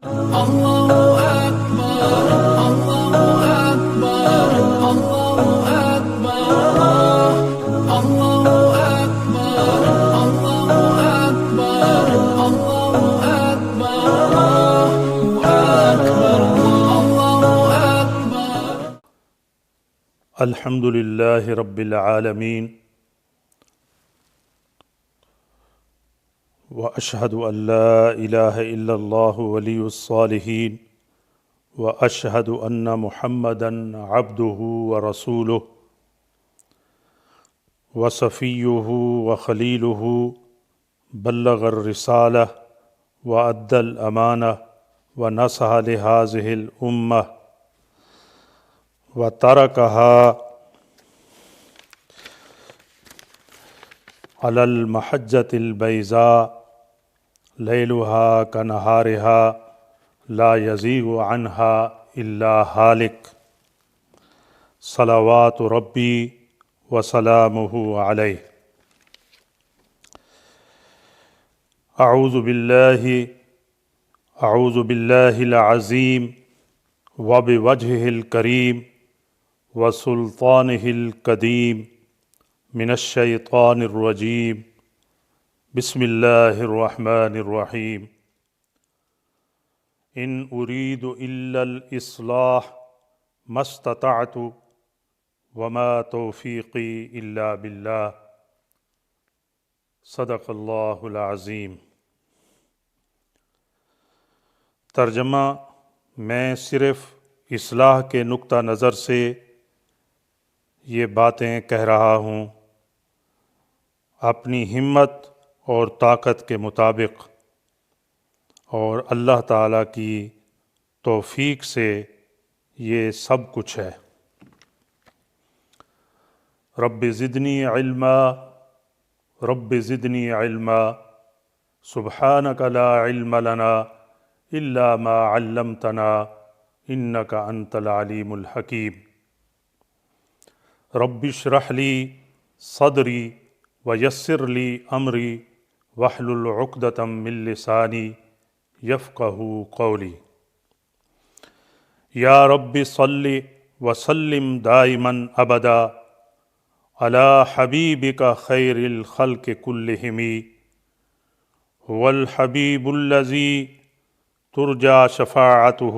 الله أكبر الله أكبر الله أكبر الله أكبر الله أكبر الله أكبر الله أكبر. الحمد لله رب العالمين وأشهد أن لا إله إلا الله ولي الصالحين وأشهد أن محمدًا عبده ورسوله وصفيه وخليله بلغ الرسالة وأدى الأمانة ونصح لهذه الأمة وتركها على المحجة البيضاء ليلها كنهارها لا يزيغ عنها إلا هالك صلوات ربي وسلامه عليه. أعوذ بالله العظيم وبوجهه الكريم وسلطانه القديم من الشيطان الرجيم. بسم الله الرحمن الرحيم. إن أريد إلا الإصلاح ما استطعت وما توفيقي إلا بالله. صدق اللہ العظیم. ترجمہ: میں صرف اصلاح کے نقطہ نظر سے یہ باتیں کہہ رہا ہوں، اپنی ہمت اور طاقت کے مطابق، اور اللہ تعالیٰ کی توفیق سے یہ سب کچھ ہے. رب زدنی علما رب زدنی علما سبحانک لا علم لنا الا ما علمتنا انک انت العلیم الحکیم. رب اشرح لی صدری ویسر لی امری واحلل عقدۃ من لسانی یفقہوا قولی. یا رب صلی وسلم دائما ابدا علی حبیبک خیر الخلق کلہم هو الحبیب الذی ترجى شفاعته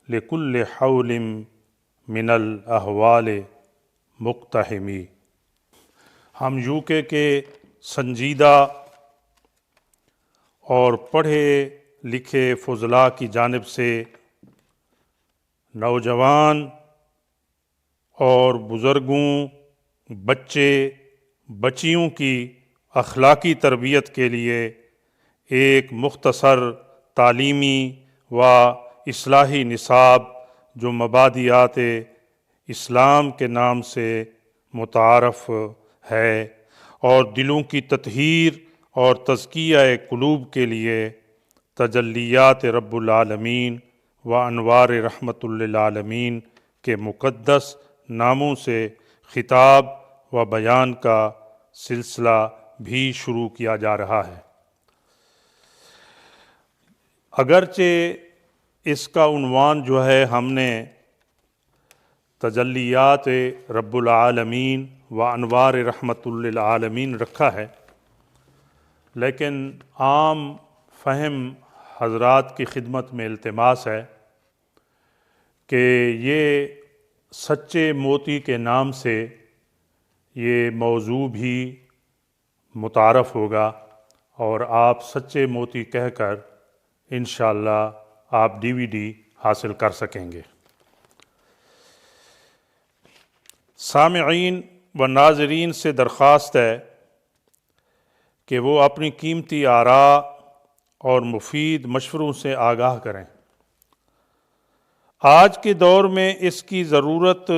لكل حول من الاحوال مقتحمی. ہم UK کے سنجیدہ اور پڑھے لکھے فضلاء کی جانب سے نوجوان اور بزرگوں، بچے بچیوں کی اخلاقی تربیت کے لیے ایک مختصر تعلیمی و اصلاحی نصاب جو مبادئات اسلام کے نام سے متعارف ہے اور دلوں کی تطہیر اور تزکیہ قلوب کے لیے تجلیات رب العالمین و انوار رحمت للعالمین کے مقدس ناموں سے خطاب و بیان کا سلسلہ بھی شروع کیا جا رہا ہے. اگرچہ اس کا عنوان جو ہے ہم نے تجلیات رب العالمین و انوار رحمت للعالمین رکھا ہے، لیکن عام فہم حضرات کی خدمت میں التماس ہے کہ یہ سچے موتی کے نام سے یہ موضوع بھی متعارف ہوگا اور آپ سچے موتی کہہ کر انشاءاللہ آپ DVD حاصل کر سکیں گے. سامعین و ناظرین سے درخواست ہے کہ وہ اپنی قیمتی آراء اور مفید مشوروں سے آگاہ کریں. آج کے دور میں اس کی ضرورت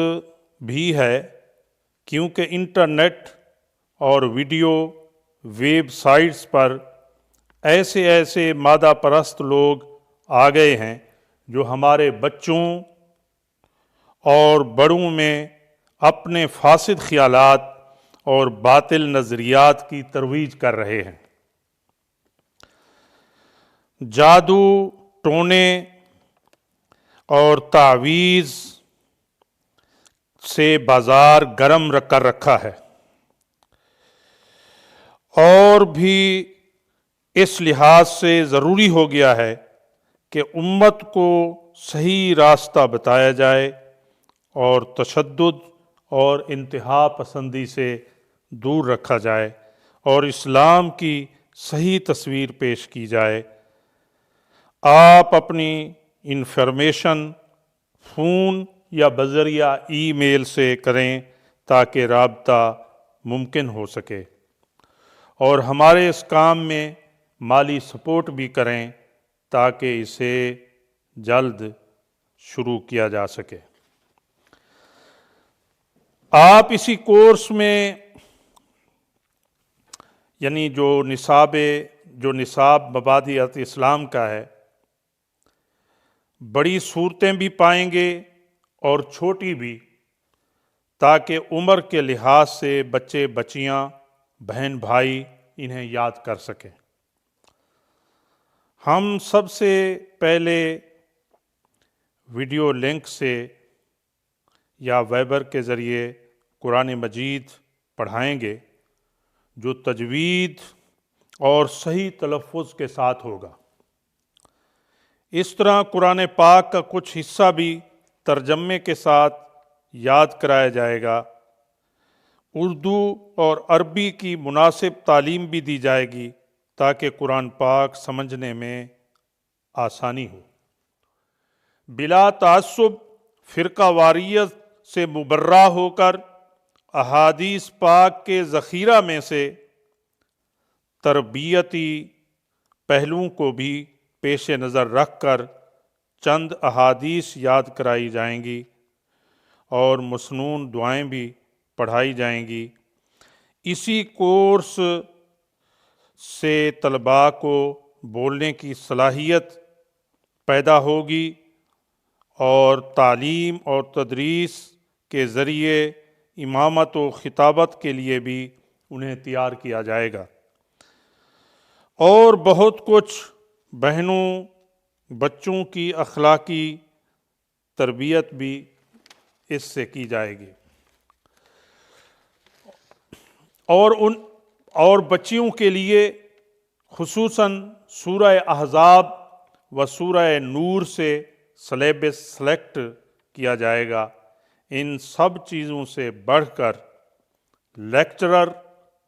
بھی ہے، کیونکہ انٹرنیٹ اور ویڈیو ویب سائٹس پر ایسے مادہ پرست لوگ آ گئے ہیں جو ہمارے بچوں اور بڑوں میں اپنے فاسد خیالات اور باطل نظریات کی ترویج کر رہے ہیں۔ جادو، ٹونے اور تعویذ سے بازار گرم کر رکھا ہے، اور بھی اس لحاظ سے ضروری ہو گیا ہے کہ امت کو صحیح راستہ بتایا جائے اور تشدد اور انتہا پسندی سے دور رکھا جائے اور اسلام کی صحیح تصویر پیش کی جائے۔ آپ اپنی انفارمیشن فون یا بذریعہ ای میل سے کریں تاکہ رابطہ ممکن ہو سکے، اور ہمارے اس کام میں مالی سپورٹ بھی کریں تاکہ اسے جلد شروع کیا جا سکے۔ آپ اسی کورس میں یعنی جو نصاب مبادئات اسلام کا ہے، بڑی صورتیں بھی پائیں گے اور چھوٹی بھی، تاکہ عمر کے لحاظ سے بچے بچیاں بہن بھائی انہیں یاد کر سکیں۔ ہم سب سے پہلے ویڈیو لنک سے یا ویبر کے ذریعے قرآن مجید پڑھائیں گے جو تجوید اور صحیح تلفظ کے ساتھ ہوگا۔ اس طرح قرآن پاک کا کچھ حصہ بھی ترجمے کے ساتھ یاد کرایا جائے گا۔ اردو اور عربی کی مناسب تعلیم بھی دی جائے گی تاکہ قرآن پاک سمجھنے میں آسانی ہو۔ بلا تعصب فرقہ واریت سے مبرہ ہو کر احادیث پاک کے ذخیرہ میں سے تربیتی پہلوؤں کو بھی پیش نظر رکھ کر چند احادیث یاد کرائی جائیں گی اور مسنون دعائیں بھی پڑھائی جائیں گی۔ اسی کورس سے طلباء کو بولنے کی صلاحیت پیدا ہوگی اور تعلیم اور تدریس کے ذریعے امامت و خطابت کے لیے بھی انہیں تیار کیا جائے گا، اور بہت کچھ بہنوں بچوں کی اخلاقی تربیت بھی اس سے کی جائے گی، اور بچیوں کے لیے خصوصاً سورہ احزاب و سورہ نور سے سلیبس سلیکٹ کیا جائے گا۔ ان سب چیزوں سے بڑھ کر لیکچرر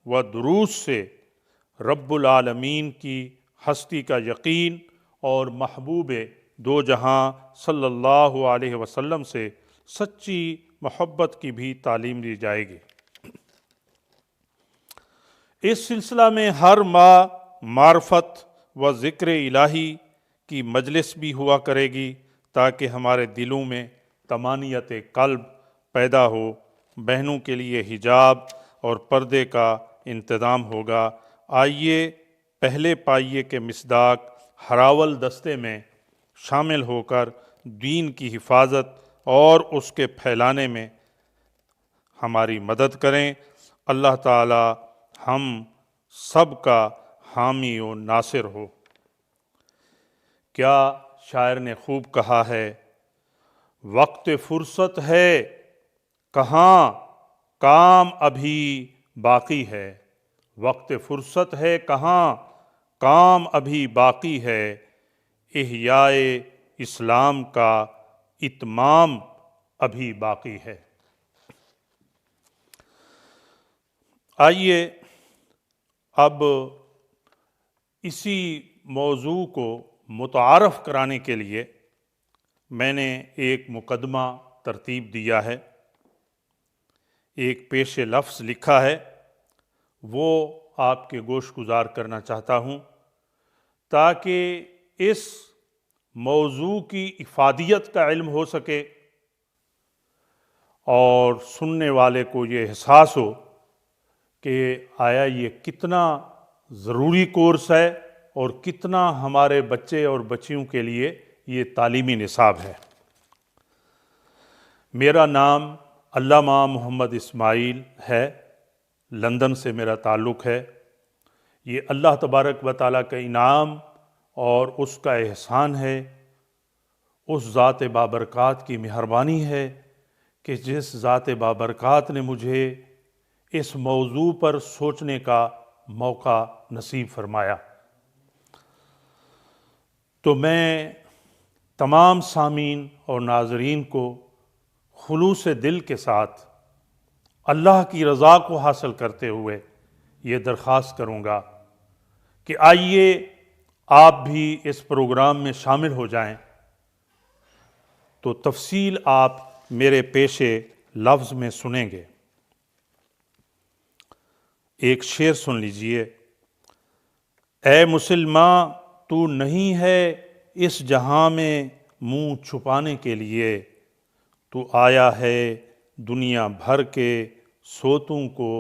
و دروس سے رب العالمین کی ہستی کا یقین اور محبوب دو جہاں صلی اللہ علیہ وسلم سے سچی محبت کی بھی تعلیم دی جائے گی۔ اس سلسلہ میں ہر ماہ معرفت و ذکر الہی کی مجلس بھی ہوا کرے گی تاکہ ہمارے دلوں میں طمانینت قلب پیدا ہو۔ بہنوں کے لیے حجاب اور پردے کا انتظام ہوگا۔ آئیے پہلے پائیے کے مصداق ہراول دستے میں شامل ہو کر دین کی حفاظت اور اس کے پھیلانے میں ہماری مدد کریں۔ اللہ تعالی ہم سب کا حامی و ناصر ہو۔ کیا شاعر نے خوب کہا ہے، وقت فرصت ہے کہاں کام ابھی باقی ہے، وقت فرصت ہے کہاں کام ابھی باقی ہے، احیاء اسلام کا اتمام ابھی باقی ہے۔ آئیے اب اسی موضوع کو متعارف کرانے کے لیے میں نے ایک مقدمہ ترتیب دیا ہے، ایک پیش لفظ لکھا ہے، وہ آپ کے گوش گزار کرنا چاہتا ہوں تاکہ اس موضوع کی افادیت کا علم ہو سکے اور سننے والے کو یہ احساس ہو کہ آیا یہ کتنا ضروری کورس ہے اور کتنا ہمارے بچے اور بچیوں کے لیے یہ تعلیمی نصاب ہے۔ میرا نام علامہ محمد اسماعیل ہے، لندن سے میرا تعلق ہے۔ یہ اللہ تبارک و تعالیٰ کا انعام اور اس کا احسان ہے، اس ذات بابرکات کی مہربانی ہے کہ جس ذات بابرکات نے مجھے اس موضوع پر سوچنے کا موقع نصیب فرمایا۔ تو میں تمام سامعین اور ناظرین کو خلوص دل کے ساتھ اللہ کی رضا کو حاصل کرتے ہوئے یہ درخواست کروں گا کہ آئیے آپ بھی اس پروگرام میں شامل ہو جائیں۔ تو تفصیل آپ میرے پیش لفظ میں سنیں گے۔ ایک شعر سن لیجئے۔ اے مسلمان تو نہیں ہے اس جہاں میں منہ چھپانے کے لیے، تو آیا ہے دنیا بھر کے سوتوں کو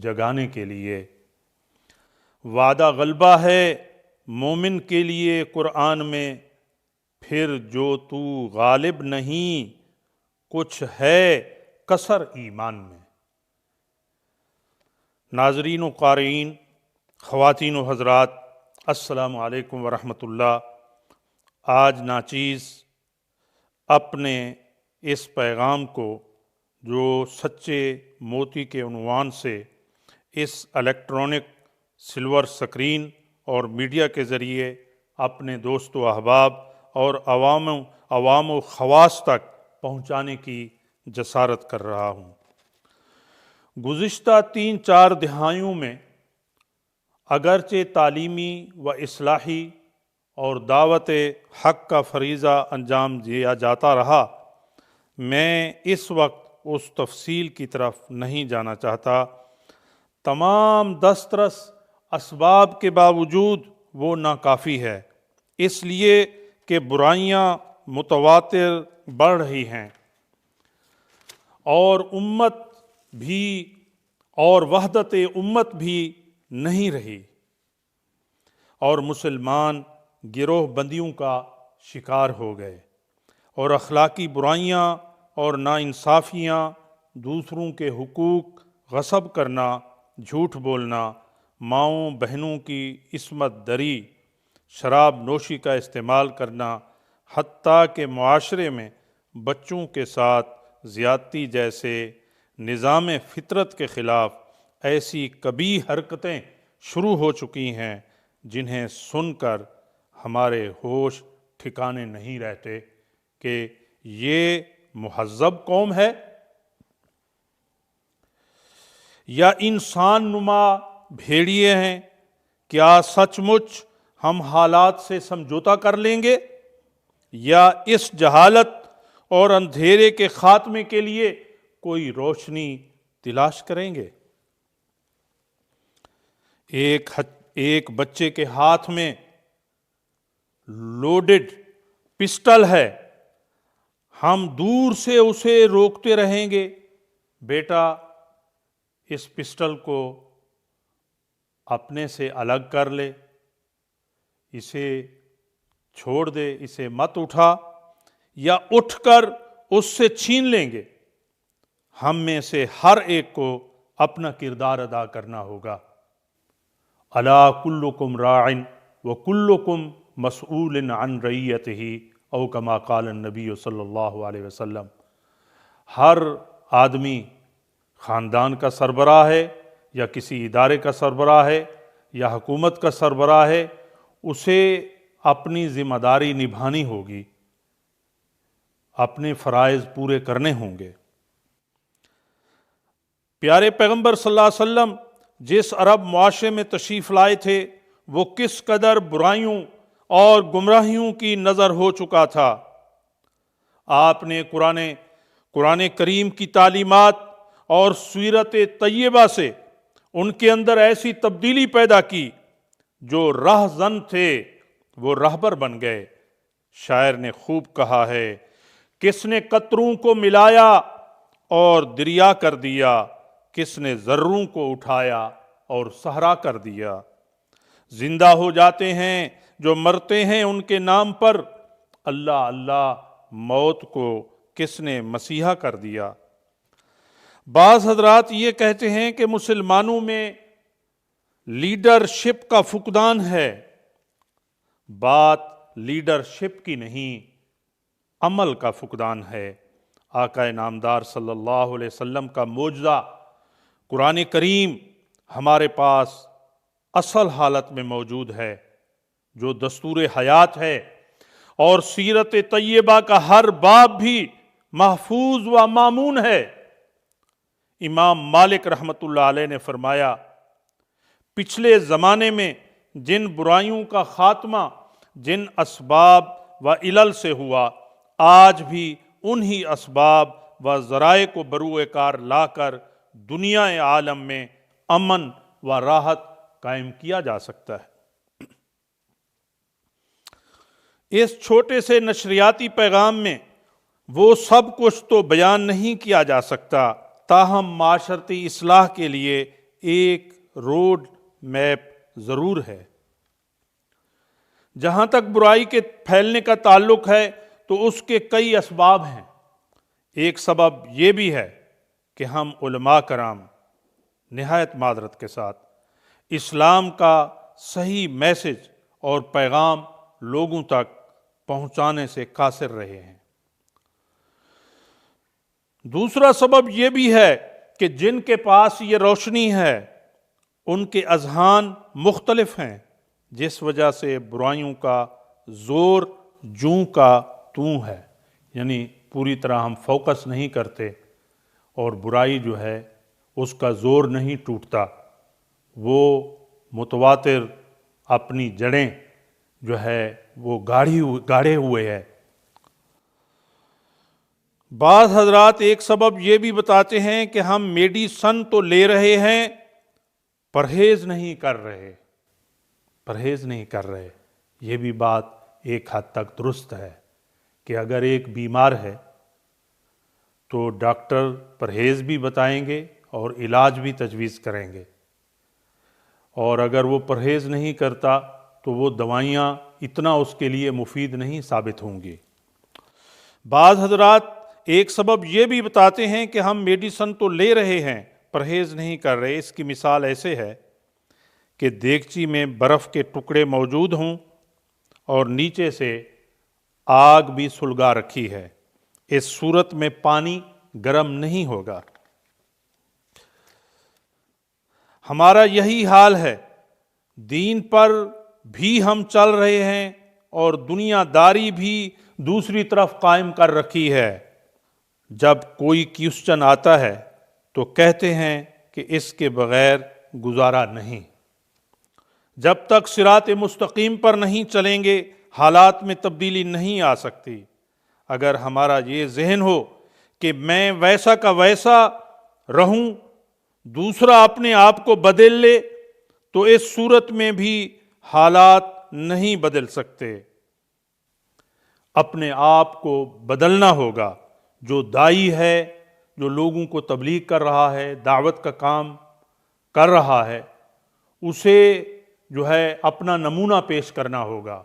جگانے کے لیے۔ وعدہ غلبہ ہے مومن کے لیے قرآن میں، پھر جو تو غالب نہیں کچھ ہے کسر ایمان میں۔ ناظرین و قارئین، خواتین و حضرات، السلام علیکم ورحمۃ اللہ۔ آج ناچیز اپنے اس پیغام کو جو سچے موتی کے عنوان سے اس الیکٹرانک سلور سکرین اور میڈیا کے ذریعے اپنے دوست و احباب اور عوام و خواص تک پہنچانے کی جسارت کر رہا ہوں۔ گزشتہ 3-4 دہائیوں میں اگرچہ تعلیمی و اصلاحی اور دعوت حق کا فریضہ انجام دیا جاتا رہا، میں اس وقت اس تفصیل کی طرف نہیں جانا چاہتا۔ تمام دسترس اسباب کے باوجود وہ ناکافی ہے، اس لیے کہ برائیاں متواتر بڑھ رہی ہیں اور امت بھی اور وحدت امت بھی نہیں رہی، اور مسلمان گروہ بندیوں کا شکار ہو گئے، اور اخلاقی برائیاں اور ناانصافیاں، دوسروں کے حقوق غصب کرنا، جھوٹ بولنا، ماؤں بہنوں کی عصمت دری، شراب نوشی کا استعمال کرنا، حتیٰ کہ معاشرے میں بچوں کے ساتھ زیادتی جیسے نظام فطرت کے خلاف ایسی قبیح حرکتیں شروع ہو چکی ہیں جنہیں سن کر ہمارے ہوش ٹھکانے نہیں رہتے کہ یہ مہذب قوم ہے یا انسان نما بھیڑیے ہیں۔ کیا سچ مچ ہم حالات سے سمجھوتا کر لیں گے یا اس جہالت اور اندھیرے کے خاتمے کے لیے کوئی روشنی تلاش کریں گے؟ ایک بچے کے ہاتھ میں لوڈڈ پسٹل ہے، ہم دور سے اسے روکتے رہیں گے، بیٹا اس پسٹل کو اپنے سے الگ کر لے، اسے چھوڑ دے، اسے مت اٹھا، یا اٹھ کر اس سے چھین لیں گے؟ ہم میں سے ہر ایک کو اپنا کردار ادا کرنا ہوگا۔ الا کلکم راع وکلکم مسئول عن رعیتہ او کما قال النبی صلی اللہ علیہ وسلم۔ ہر آدمی خاندان کا سربراہ ہے یا کسی ادارے کا سربراہ ہے یا حکومت کا سربراہ ہے، اسے اپنی ذمہ داری نبھانی ہوگی، اپنے فرائض پورے کرنے ہوں گے۔ پیارے پیغمبر صلی اللہ علیہ وسلم جس عرب معاشرے میں تشریف لائے تھے وہ کس قدر برائیوں اور گمراہیوں کی نظر ہو چکا تھا۔ آپ نے قرآن کریم کی تعلیمات اور سیرت طیبہ سے ان کے اندر ایسی تبدیلی پیدا کی، جو رہزن تھے وہ رہبر بن گئے۔ شاعر نے خوب کہا ہے، کس نے قطروں کو ملایا اور دریا کر دیا، کس نے ذروں کو اٹھایا اور صحرا کر دیا۔ زندہ ہو جاتے ہیں جو مرتے ہیں ان کے نام پر، اللہ اللہ موت کو کس نے مسیحا کر دیا۔ بعض حضرات یہ کہتے ہیں کہ مسلمانوں میں لیڈرشپ کا فقدان ہے، بات لیڈرشپ کی نہیں، عمل کا فقدان ہے۔ آقا نامدار صلی اللہ علیہ وسلم کا معجزہ قرآن کریم ہمارے پاس اصل حالت میں موجود ہے، جو دستور حیات ہے، اور سیرت طیبہ کا ہر باب بھی محفوظ و مامون ہے۔ امام مالک رحمۃ اللہ علیہ نے فرمایا، پچھلے زمانے میں جن برائیوں کا خاتمہ جن اسباب و علل سے ہوا، آج بھی انہی اسباب و ذرائع کو بروئے کار لا کر دنیا عالم میں امن و راحت قائم کیا جا سکتا ہے۔ اس چھوٹے سے نشریاتی پیغام میں وہ سب کچھ تو بیان نہیں کیا جا سکتا، تاہم معاشرتی اصلاح کے لیے ایک روڈ میپ ضرور ہے۔ جہاں تک برائی کے پھیلنے کا تعلق ہے تو اس کے کئی اسباب ہیں۔ ایک سبب یہ بھی ہے کہ ہم علماء کرام نہایت معذرت کے ساتھ اسلام کا صحیح میسج اور پیغام لوگوں تک پہنچانے سے قاصر رہے ہیں۔ دوسرا سبب یہ بھی ہے کہ جن کے پاس یہ روشنی ہے ان کے اذہان مختلف ہیں، جس وجہ سے برائیوں کا زور جوں کا توں ہے، یعنی پوری طرح ہم فوکس نہیں کرتے اور برائی جو ہے اس کا زور نہیں ٹوٹتا، وہ متواتر اپنی جڑیں جو ہے وہ گاڑے ہوئے ہے۔ بعض حضرات ایک سبب یہ بھی بتاتے ہیں کہ ہم میڈیسن تو لے رہے ہیں، پرہیز نہیں کر رہے۔ یہ بھی بات ایک حد تک درست ہے کہ اگر ایک بیمار ہے تو ڈاکٹر پرہیز بھی بتائیں گے اور علاج بھی تجویز کریں گے، اور اگر وہ پرہیز نہیں کرتا تو وہ دوائیاں اتنا اس کے لیے مفید نہیں ثابت ہوں گی۔ بعض حضرات ایک سبب یہ بھی بتاتے ہیں کہ ہم میڈیسن تو لے رہے ہیں، پرہیز نہیں کر رہے۔ اس کی مثال ایسے ہے کہ دیگچی میں برف کے ٹکڑے موجود ہوں اور نیچے سے آگ بھی سلگا رکھی ہے، اس صورت میں پانی گرم نہیں ہوگا۔ ہمارا یہی حال ہے، دین پر بھی ہم چل رہے ہیں اور دنیا داری بھی دوسری طرف قائم کر رکھی ہے۔ جب کوئی کوسچن آتا ہے تو کہتے ہیں کہ اس کے بغیر گزارا نہیں۔ جب تک صراط مستقیم پر نہیں چلیں گے حالات میں تبدیلی نہیں آ سکتی۔ اگر ہمارا یہ ذہن ہو کہ میں ویسا کا ویسا رہوں، دوسرا اپنے آپ کو بدل لے، تو اس صورت میں بھی حالات نہیں بدل سکتے۔ اپنے آپ کو بدلنا ہوگا۔ جو داعی ہے، جو لوگوں کو تبلیغ کر رہا ہے، دعوت کا کام کر رہا ہے، اسے جو ہے اپنا نمونہ پیش کرنا ہوگا۔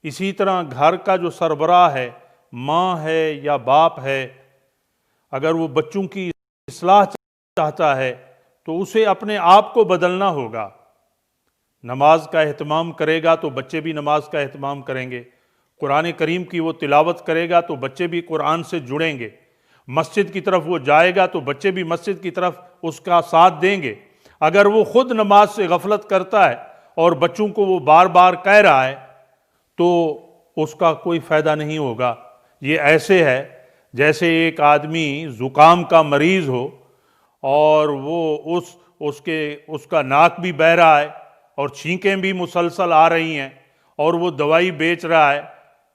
اسی طرح گھر کا جو سربراہ ہے، ماں ہے یا باپ ہے، اگر وہ بچوں کی اصلاح چاہتا ہے تو اسے اپنے آپ کو بدلنا ہوگا۔ نماز کا اہتمام کرے گا تو بچے بھی نماز کا اہتمام کریں گے، قرآن کریم کی وہ تلاوت کرے گا تو بچے بھی قرآن سے جڑیں گے، مسجد کی طرف وہ جائے گا تو بچے بھی مسجد کی طرف اس کا ساتھ دیں گے۔ اگر وہ خود نماز سے غفلت کرتا ہے اور بچوں کو وہ بار بار کہہ رہا ہے تو اس کا کوئی فائدہ نہیں ہوگا۔ یہ ایسے ہے جیسے ایک آدمی زکام کا مریض ہو اور وہ اس کا ناک بھی بہہ رہا ہے اور چھینکیں بھی مسلسل آ رہی ہیں، اور وہ دوائی بیچ رہا ہے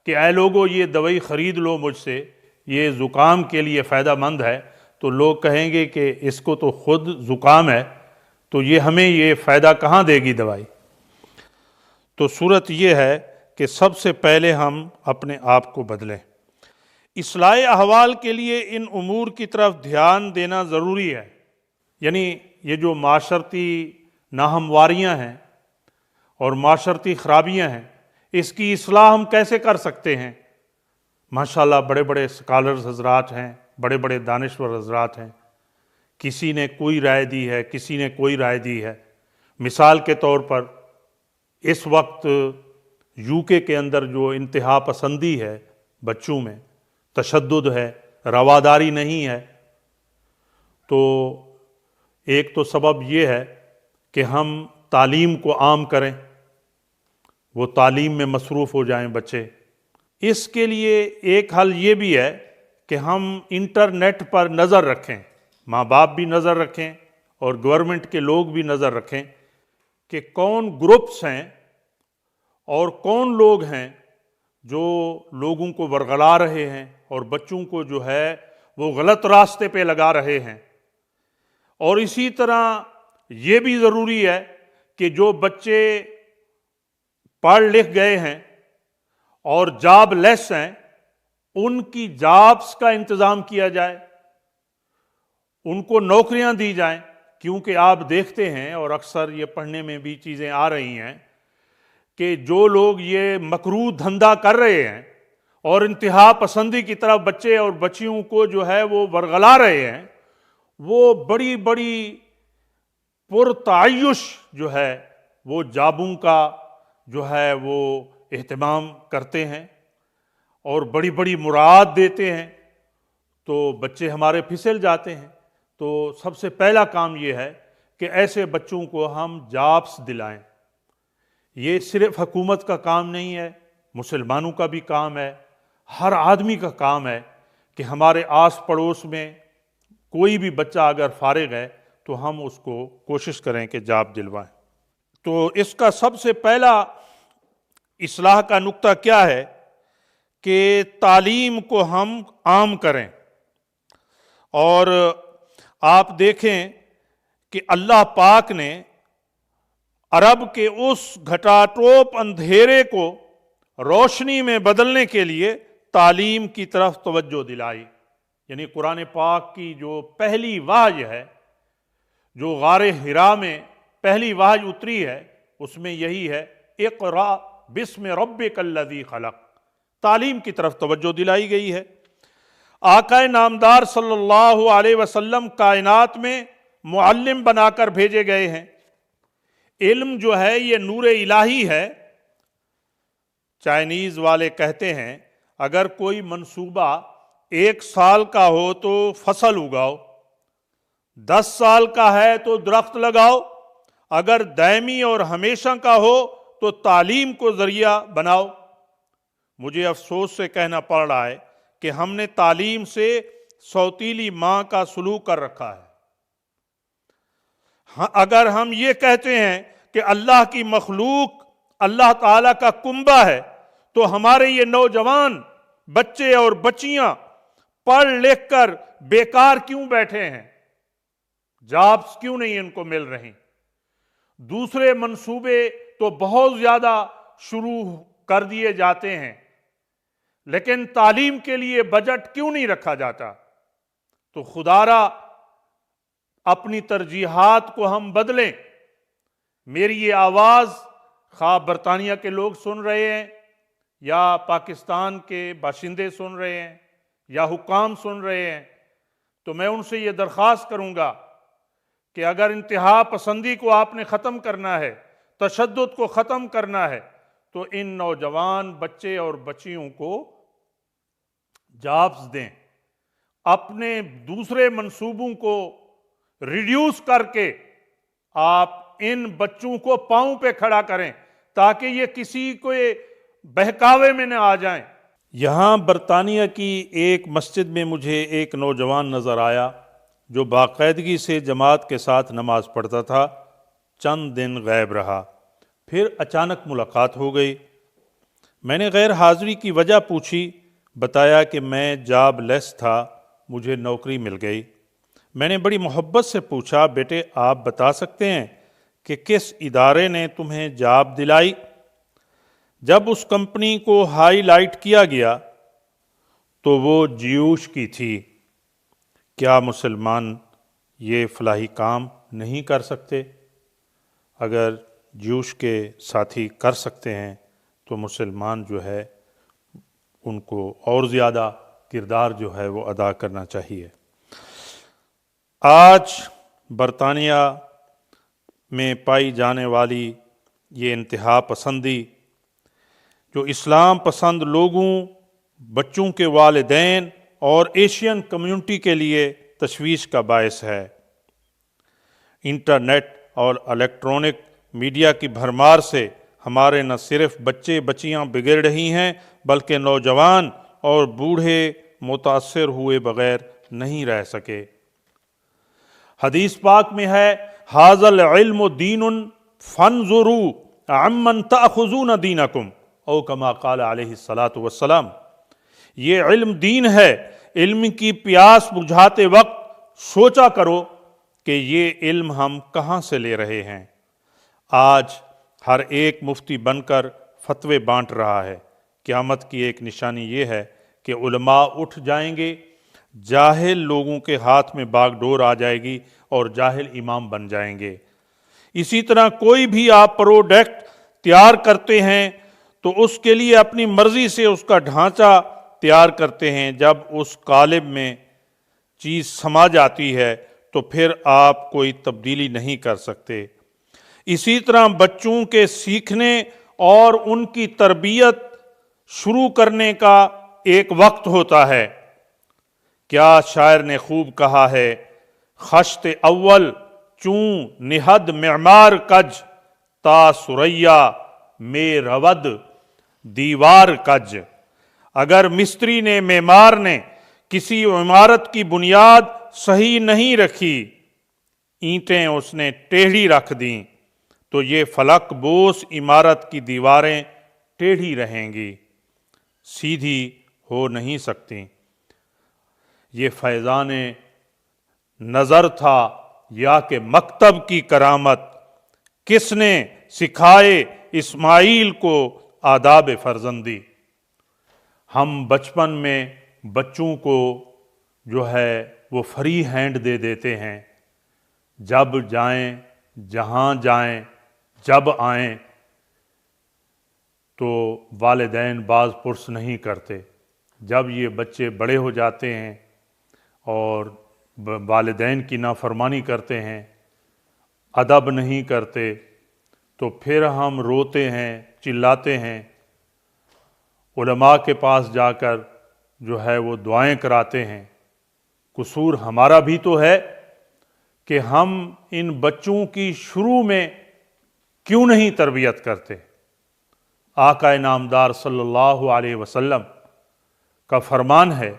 کہ اے لوگو یہ دوائی خرید لو مجھ سے، یہ زکام کے لیے فائدہ مند ہے، تو لوگ کہیں گے کہ اس کو تو خود زکام ہے، تو یہ ہمیں یہ فائدہ کہاں دے گی دوائی۔ تو صورت یہ ہے کہ سب سے پہلے ہم اپنے آپ کو بدلیں۔ اصلاح احوال کے لیے ان امور کی طرف دھیان دینا ضروری ہے، یعنی یہ جو معاشرتی ناہمواریاں ہیں اور معاشرتی خرابیاں ہیں، اس کی اصلاح ہم کیسے کر سکتے ہیں؟ ماشاءاللہ بڑے بڑے سکالرز حضرات ہیں، بڑے بڑے دانشور حضرات ہیں، کسی نے کوئی رائے دی ہے، کسی نے کوئی رائے دی ہے۔ مثال کے طور پر اس وقت UK کے اندر جو انتہا پسندی ہے بچوں میں، تشدد ہے، رواداری نہیں ہے، تو ایک تو سبب یہ ہے کہ ہم تعلیم کو عام کریں، وہ تعلیم میں مصروف ہو جائیں بچے۔ اس کے لیے ایک حل یہ بھی ہے کہ ہم انٹرنیٹ پر نظر رکھیں، ماں باپ بھی نظر رکھیں اور گورنمنٹ کے لوگ بھی نظر رکھیں کہ کون گروپس ہیں اور کون لوگ ہیں جو لوگوں کو ورغلا رہے ہیں اور بچوں کو جو ہے وہ غلط راستے پہ لگا رہے ہیں۔ اور اسی طرح یہ بھی ضروری ہے کہ جو بچے پڑھ لکھ گئے ہیں اور جاب لیس ہیں، ان کی جابس کا انتظام کیا جائے، ان کو نوکریاں دی جائیں، کیونکہ آپ دیکھتے ہیں اور اکثر یہ پڑھنے میں بھی چیزیں آ رہی ہیں کہ جو لوگ یہ مکروہ دھندا کر رہے ہیں اور انتہا پسندی کی طرف بچے اور بچیوں کو جو ہے وہ ورغلا رہے ہیں، وہ بڑی بڑی پرتعیش جو ہے وہ جابوں کا جو ہے وہ اہتمام کرتے ہیں اور بڑی بڑی مراد دیتے ہیں، تو بچے ہمارے پھسل جاتے ہیں۔ تو سب سے پہلا کام یہ ہے کہ ایسے بچوں کو ہم جابس دلائیں۔ یہ صرف حکومت کا کام نہیں ہے، مسلمانوں کا بھی کام ہے، ہر آدمی کا کام ہے کہ ہمارے آس پڑوس میں کوئی بھی بچہ اگر فارغ ہے تو ہم اس کو کوشش کریں کہ جاب دلوائیں۔ تو اس کا سب سے پہلا اصلاح کا نقطہ کیا ہے کہ تعلیم کو ہم عام کریں۔ اور آپ دیکھیں کہ اللہ پاک نے عرب کے اس گھٹا ٹوپ اندھیرے کو روشنی میں بدلنے کے لیے تعلیم کی طرف توجہ دلائی، یعنی قرآن پاک کی جو پہلی وحی ہے، جو غار حرا میں پہلی وحی اتری ہے، اس میں یہی ہے اقرأ بسم ربک الذی خلق، تعلیم کی طرف توجہ دلائی گئی ہے۔ آقا نامدار صلی اللہ علیہ وسلم کائنات میں معلم بنا کر بھیجے گئے ہیں۔ علم جو ہے یہ نور الہی ہے۔ چائنیز والے کہتے ہیں اگر کوئی منصوبہ 1 سال کا ہو تو فصل اگاؤ، 10 سال کا ہے تو درخت لگاؤ، اگر دائمی اور ہمیشہ کا ہو تو تعلیم کو ذریعہ بناؤ۔ مجھے افسوس سے کہنا پڑ رہا ہے کہ ہم نے تعلیم سے سوتیلی ماں کا سلوک کر رکھا ہے۔ اگر ہم یہ کہتے ہیں کہ اللہ کی مخلوق اللہ تعالیٰ کا کنبہ ہے تو ہمارے یہ نوجوان بچے اور بچیاں پڑھ لکھ کر بیکار کیوں بیٹھے ہیں؟ جابس کیوں نہیں ان کو مل رہی؟ دوسرے منصوبے تو بہت زیادہ شروع کر دیے جاتے ہیں، لیکن تعلیم کے لیے بجٹ کیوں نہیں رکھا جاتا؟ تو خدارا اپنی ترجیحات کو ہم بدلیں۔ میری یہ آواز خواہ برطانیہ کے لوگ سن رہے ہیں یا پاکستان کے باشندے سن رہے ہیں یا حکام سن رہے ہیں، تو میں ان سے یہ درخواست کروں گا کہ اگر انتہا پسندی کو آپ نے ختم کرنا ہے، تشدد کو ختم کرنا ہے، تو ان نوجوان بچے اور بچیوں کو جابس دیں، اپنے دوسرے منصوبوں کو ریڈیوس کر کے آپ ان بچوں کو پاؤں پہ کھڑا کریں تاکہ یہ کسی کو بہکاوے میں نہ آ جائیں۔ یہاں برطانیہ کی ایک مسجد میں مجھے ایک نوجوان نظر آیا جو باقاعدگی سے جماعت کے ساتھ نماز پڑھتا تھا، چند دن غائب رہا، پھر اچانک ملاقات ہو گئی۔ میں نے غیر حاضری کی وجہ پوچھی، بتایا کہ میں جاب لیس تھا، مجھے نوکری مل گئی۔ میں نے بڑی محبت سے پوچھا، بیٹے آپ بتا سکتے ہیں کہ کس ادارے نے تمہیں جاب دلائی؟ جب اس کمپنی کو ہائی لائٹ کیا گیا تو وہ جیوش کی تھی۔ کیا مسلمان یہ فلاحی کام نہیں کر سکتے؟ اگر جیوش کے ساتھی کر سکتے ہیں تو مسلمان جو ہے ان کو اور زیادہ کردار جو ہے وہ ادا کرنا چاہیے۔ آج برطانیہ میں پائی جانے والی یہ انتہا پسندی جو اسلام پسند لوگوں، بچوں کے والدین اور ایشین کمیونٹی کے لیے تشویش کا باعث ہے۔ انٹرنیٹ اور الیکٹرانک میڈیا کی بھرمار سے ہمارے نہ صرف بچے بچیاں بگڑ رہی ہیں بلکہ نوجوان اور بوڑھے متاثر ہوئے بغیر نہیں رہ سکے۔ حدیث پاک میں ہے ھذا العلم دین فانظروا عمن تأخذون دینکم او کما قال علیہ الصلاۃ والسلام۔ یہ علم دین ہے، علم کی پیاس بجھاتے وقت سوچا کرو کہ یہ علم ہم کہاں سے لے رہے ہیں۔ آج ہر ایک مفتی بن کر فتوے بانٹ رہا ہے۔ قیامت کی ایک نشانی یہ ہے کہ علماء اٹھ جائیں گے، جاہل لوگوں کے ہاتھ میں باغ ڈور آ جائے گی اور جاہل امام بن جائیں گے۔ اسی طرح کوئی بھی آپ پروڈکٹ تیار کرتے ہیں تو اس کے لیے اپنی مرضی سے اس کا ڈھانچہ تیار کرتے ہیں، جب اس قالب میں چیز سما جاتی ہے تو پھر آپ کوئی تبدیلی نہیں کر سکتے۔ اسی طرح بچوں کے سیکھنے اور ان کی تربیت شروع کرنے کا ایک وقت ہوتا ہے۔ کیا شاعر نے خوب کہا ہے، خشت اول چون نہد معمار کج تا سریا میں رود دیوار کج۔ اگر مستری نے، معمار نے کسی عمارت کی بنیاد صحیح نہیں رکھی، اینٹیں اس نے ٹیڑھی رکھ دیں تو یہ فلک بوس عمارت کی دیواریں ٹیڑھی رہیں گی، سیدھی ہو نہیں سکتی۔ یہ فیضان نظر تھا یا کہ مکتب کی کرامت، کس نے سکھائے اسماعیل کو آداب فرزندی۔ ہم بچپن میں بچوں کو جو ہے وہ فری ہینڈ دے دیتے ہیں، جب جائیں، جہاں جائیں، جب آئیں، تو والدین بعض پرس نہیں کرتے۔ جب یہ بچے بڑے ہو جاتے ہیں اور والدین کی نافرمانی کرتے ہیں، ادب نہیں کرتے، تو پھر ہم روتے ہیں، چلاتے ہیں، علماء کے پاس جا کر جو ہے وہ دعائیں کراتے ہیں۔ قصور ہمارا بھی تو ہے کہ ہم ان بچوں کی شروع میں کیوں نہیں تربیت کرتے۔ آقا نامدار صلی اللہ علیہ وسلم کا فرمان ہے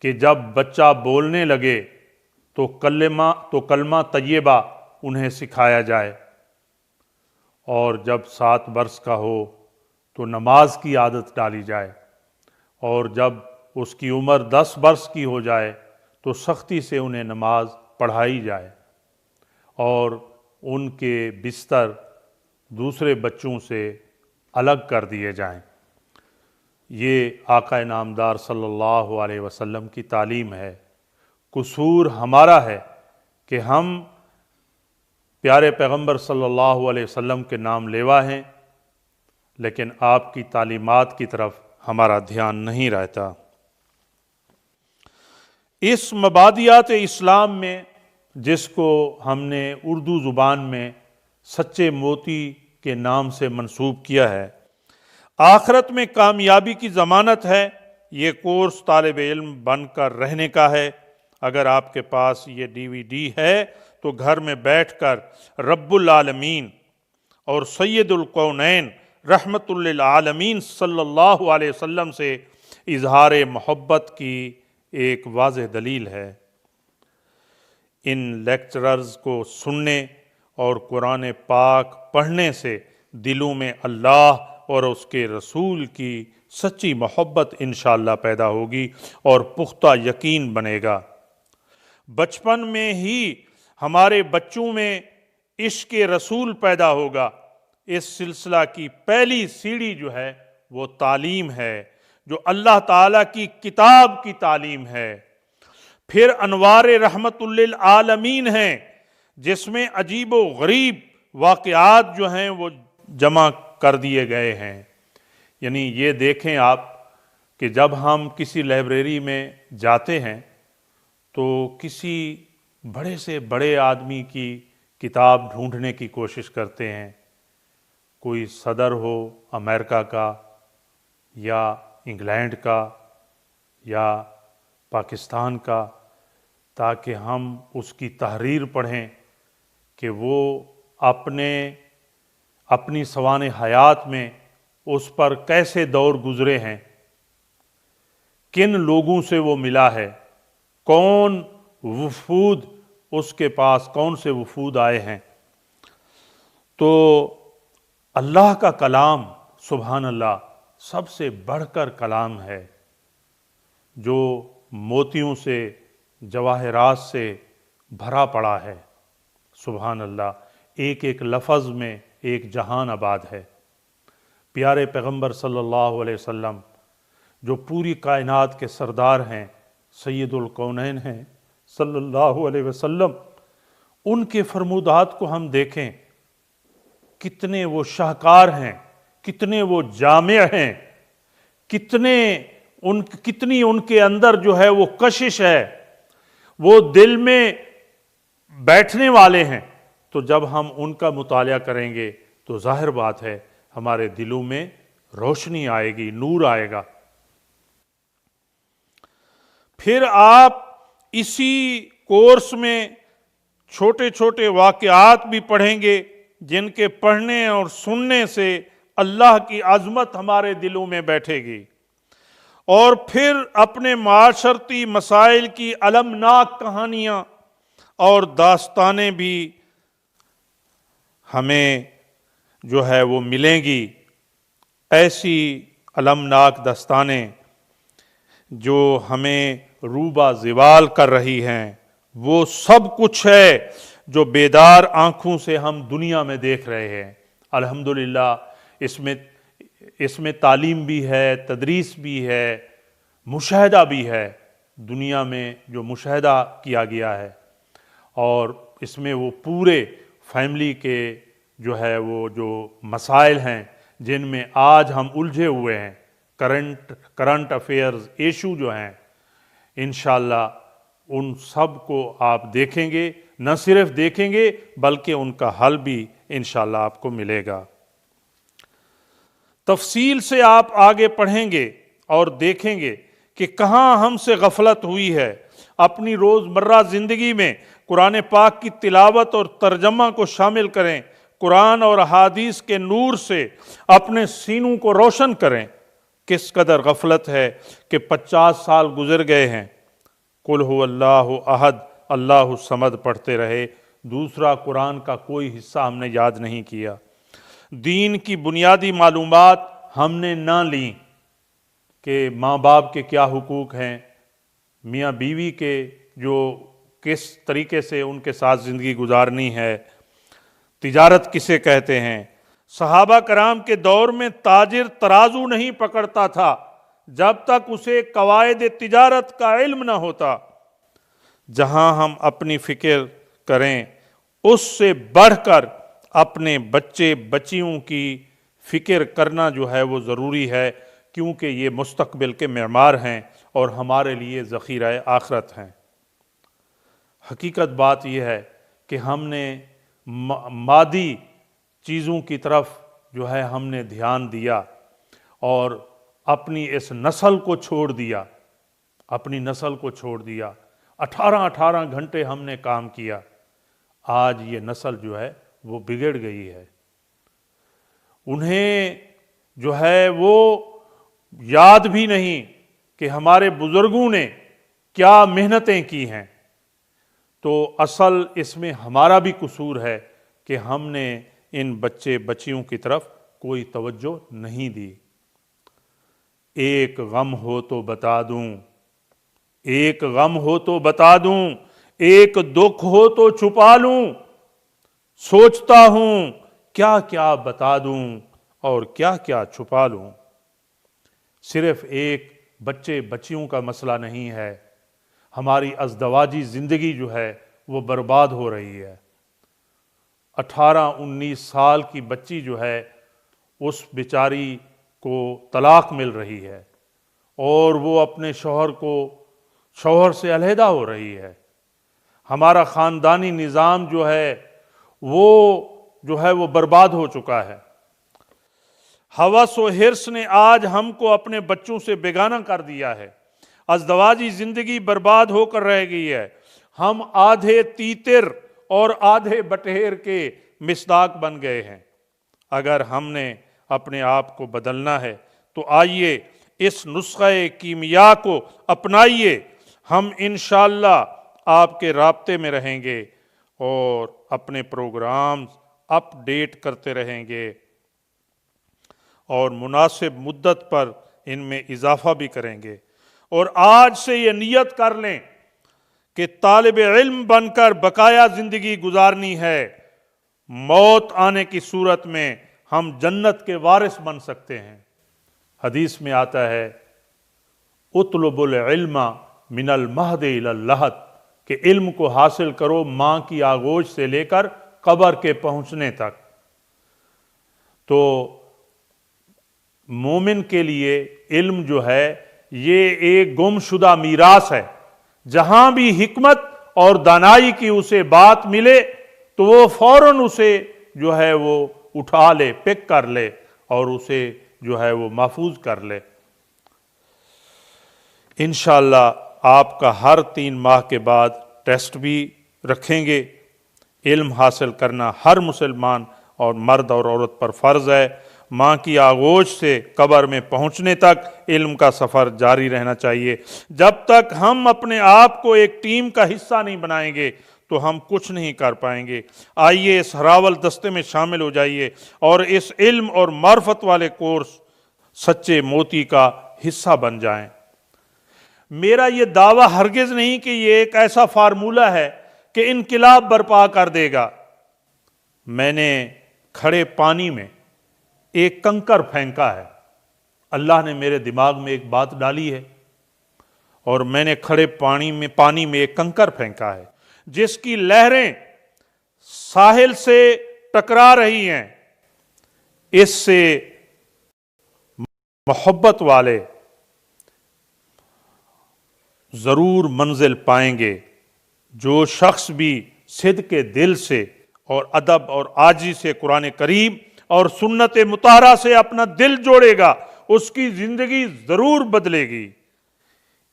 کہ جب بچہ بولنے لگے تو کلمہ طیبہ انہیں سکھایا جائے، اور جب 7 برس کا ہو تو نماز کی عادت ڈالی جائے، اور جب اس کی عمر 10 برس کی ہو جائے تو سختی سے انہیں نماز پڑھائی جائے، اور ان کے بستر دوسرے بچوں سے الگ کر دیے جائیں۔ یہ آقا نامدار صلی اللہ علیہ وسلم کی تعلیم ہے۔ قصور ہمارا ہے کہ ہم پیارے پیغمبر صلی اللہ علیہ وسلم کے نام لیوا ہیں، لیکن آپ کی تعلیمات کی طرف ہمارا دھیان نہیں رہتا۔ اس مبادیات اسلام میں، جس کو ہم نے اردو زبان میں سچے موتی کے نام سے منسوب کیا ہے، آخرت میں کامیابی کی ضمانت ہے۔ یہ کورس طالب علم بن کر رہنے کا ہے۔ اگر آپ کے پاس یہ DVD ہے تو گھر میں بیٹھ کر رب العالمین اور سید الکونین رحمت للعالمین صلی اللہ علیہ وسلم سے اظہار محبت کی ایک واضح دلیل ہے۔ ان لیکچرز کو سننے اور قرآن پاک پڑھنے سے دلوں میں اللہ اور اس کے رسول کی سچی محبت انشاءاللہ پیدا ہوگی اور پختہ یقین بنے گا۔ بچپن میں ہی ہمارے بچوں میں عشق رسول پیدا ہوگا۔ اس سلسلہ کی پہلی سیڑھی جو ہے وہ تعلیم ہے، جو اللہ تعالیٰ کی کتاب کی تعلیم ہے۔ پھر انوار رحمت للعالمین ہیں، جس میں عجیب و غریب واقعات جو ہیں وہ جمع کر دیے گئے ہیں۔ یعنی یہ دیکھیں آپ کہ جب ہم کسی لائبریری میں جاتے ہیں تو کسی بڑے سے بڑے آدمی کی کتاب ڈھونڈنے کی کوشش کرتے ہیں، کوئی صدر ہو امریکہ کا یا انگلینڈ کا یا پاکستان کا، تاکہ ہم اس کی تحریر پڑھیں کہ وہ اپنی سوانح حیات میں اس پر کیسے دور گزرے ہیں، کن لوگوں سے وہ ملا ہے، کون وفود اس کے پاس، کون سے وفود آئے ہیں۔ تو اللہ کا کلام سبحان اللہ سب سے بڑھ کر کلام ہے، جو موتیوں سے، جواہرات سے بھرا پڑا ہے۔ سبحان اللہ، ایک ایک لفظ میں ایک جہان آباد ہے۔ پیارے پیغمبر صلی اللہ علیہ وسلم جو پوری کائنات کے سردار ہیں، سید الکونین ہیں صلی اللہ علیہ وسلم، ان کے فرمودات کو ہم دیکھیں، کتنے وہ شاہکار ہیں، کتنے وہ جامع ہیں، کتنی ان کے اندر جو ہے وہ کشش ہے، وہ دل میں بیٹھنے والے ہیں۔ تو جب ہم ان کا مطالعہ کریں گے تو ظاہر بات ہے ہمارے دلوں میں روشنی آئے گی، نور آئے گا۔ پھر آپ اسی کورس میں چھوٹے چھوٹے واقعات بھی پڑھیں گے، جن کے پڑھنے اور سننے سے اللہ کی عظمت ہمارے دلوں میں بیٹھے گی، اور پھر اپنے معاشرتی مسائل کی المناک کہانیاں اور داستانیں بھی ہمیں جو ہے وہ ملیں گی، ایسی المناک داستانیں جو ہمیں روبہ زوال کر رہی ہیں۔ وہ سب کچھ ہے جو بیدار آنکھوں سے ہم دنیا میں دیکھ رہے ہیں۔ الحمدللہ اس میں تعلیم بھی ہے، تدریس بھی ہے، مشاہدہ بھی ہے، دنیا میں جو مشاہدہ کیا گیا ہے، اور اس میں وہ پورے فیملی کے جو ہے وہ جو مسائل ہیں جن میں آج ہم الجھے ہوئے ہیں، کرنٹ افیئرز ایشو جو ہیں، انشاءاللہ ان سب کو آپ دیکھیں گے، نہ صرف دیکھیں گے بلکہ ان کا حل بھی انشاءاللہ آپ کو ملے گا۔ تفصیل سے آپ آگے پڑھیں گے اور دیکھیں گے کہ کہاں ہم سے غفلت ہوئی ہے۔ اپنی روزمرہ زندگی میں قرآن پاک کی تلاوت اور ترجمہ کو شامل کریں، قرآن اور احادیث کے نور سے اپنے سینوں کو روشن کریں۔ کس قدر غفلت ہے کہ 50 سال گزر گئے ہیں، قل هو اللہ احد اللہ الصمد پڑھتے رہے، دوسرا قرآن کا کوئی حصہ ہم نے یاد نہیں کیا۔ دین کی بنیادی معلومات ہم نے نہ لیں کہ ماں باپ کے کیا حقوق ہیں، میاں بیوی کے جو کس طریقے سے ان کے ساتھ زندگی گزارنی ہے، تجارت کسے کہتے ہیں۔ صحابہ کرام کے دور میں تاجر ترازو نہیں پکڑتا تھا جب تک اسے قواعد تجارت کا علم نہ ہوتا۔ جہاں ہم اپنی فکر کریں اس سے بڑھ کر اپنے بچے بچیوں کی فکر کرنا جو ہے وہ ضروری ہے، کیونکہ یہ مستقبل کے معمار ہیں اور ہمارے لیے ذخیرہ آخرت ہیں۔ حقیقت بات یہ ہے کہ ہم نے مادی چیزوں کی طرف جو ہے ہم نے دھیان دیا اور اپنی اس نسل کو چھوڑ دیا، 18 گھنٹے ہم نے کام کیا۔ آج یہ نسل جو ہے وہ بگڑ گئی ہے، انہیں جو ہے وہ یاد بھی نہیں کہ ہمارے بزرگوں نے کیا محنتیں کی ہیں۔ تو اصل اس میں ہمارا بھی قصور ہے کہ ہم نے ان بچے بچیوں کی طرف کوئی توجہ نہیں دی۔ ایک غم ہو تو بتا دوں، ایک غم ہو تو بتا دوں، ایک دکھ ہو تو چھپا لوں، سوچتا ہوں کیا کیا بتا دوں اور کیا کیا چھپا لوں۔ صرف ایک بچے بچیوں کا مسئلہ نہیں ہے، ہماری ازدواجی زندگی جو ہے وہ برباد ہو رہی ہے۔ 18-19 سال کی بچی جو ہے اس بیچاری کو طلاق مل رہی ہے اور وہ اپنے شوہر سے علیحدہ ہو رہی ہے۔ ہمارا خاندانی نظام جو ہے وہ برباد ہو چکا ہے۔ ہوس و حرص نے آج ہم کو اپنے بچوں سے بیگانہ کر دیا ہے، ازدواجی زندگی برباد ہو کر رہ گئی ہے، ہم آدھے تیتر اور آدھے بٹیر کے مصداق بن گئے ہیں۔ اگر ہم نے اپنے آپ کو بدلنا ہے تو آئیے اس نسخہ کیمیا کو اپنائیے، ہم انشاءاللہ آپ کے رابطے میں رہیں گے اور اپنے پروگرام اپ ڈیٹ کرتے رہیں گے اور مناسب مدت پر ان میں اضافہ بھی کریں گے۔ اور آج سے یہ نیت کر لیں کہ طالب علم بن کر بقایا زندگی گزارنی ہے، موت آنے کی صورت میں ہم جنت کے وارث بن سکتے ہیں۔ حدیث میں آتا ہے اطلب العلم من المہد الی اللحد، کہ علم کو حاصل کرو ماں کی آغوش سے لے کر قبر کے پہنچنے تک۔ تو مومن کے لیے علم جو ہے یہ ایک گم شدہ میراث ہے، جہاں بھی حکمت اور دانائی کی اسے بات ملے تو وہ فوراً اسے جو ہے وہ اٹھا لے، پک کر لے اور اسے جو ہے وہ محفوظ کر لے۔ انشاءاللہ آپ کا ہر 3 ماہ کے بعد ٹیسٹ بھی رکھیں گے۔ علم حاصل کرنا ہر مسلمان اور مرد اور عورت پر فرض ہے۔ ماں کی آغوش سے قبر میں پہنچنے تک علم کا سفر جاری رہنا چاہیے۔ جب تک ہم اپنے آپ کو ایک ٹیم کا حصہ نہیں بنائیں گے تو ہم کچھ نہیں کر پائیں گے۔ آئیے اس ہراول دستے میں شامل ہو جائیے اور اس علم اور معرفت والے کورس سچے موتی کا حصہ بن جائیں۔ میرا یہ دعویٰ ہرگز نہیں کہ یہ ایک ایسا فارمولہ ہے کہ انقلاب برپا کر دے گا۔ میں نے کھڑے پانی میں ایک کنکر پھینکا ہے، اللہ نے میرے دماغ میں ایک بات ڈالی ہے اور میں نے کھڑے پانی میں ایک کنکر پھینکا ہے جس کی لہریں ساحل سے ٹکرا رہی ہیں۔ اس سے محبت والے ضرور منزل پائیں گے۔ جو شخص بھی صدق کے دل سے اور ادب اور عاجزی سے قرآن کریم اور سنت مطہرہ سے اپنا دل جوڑے گا اس کی زندگی ضرور بدلے گی۔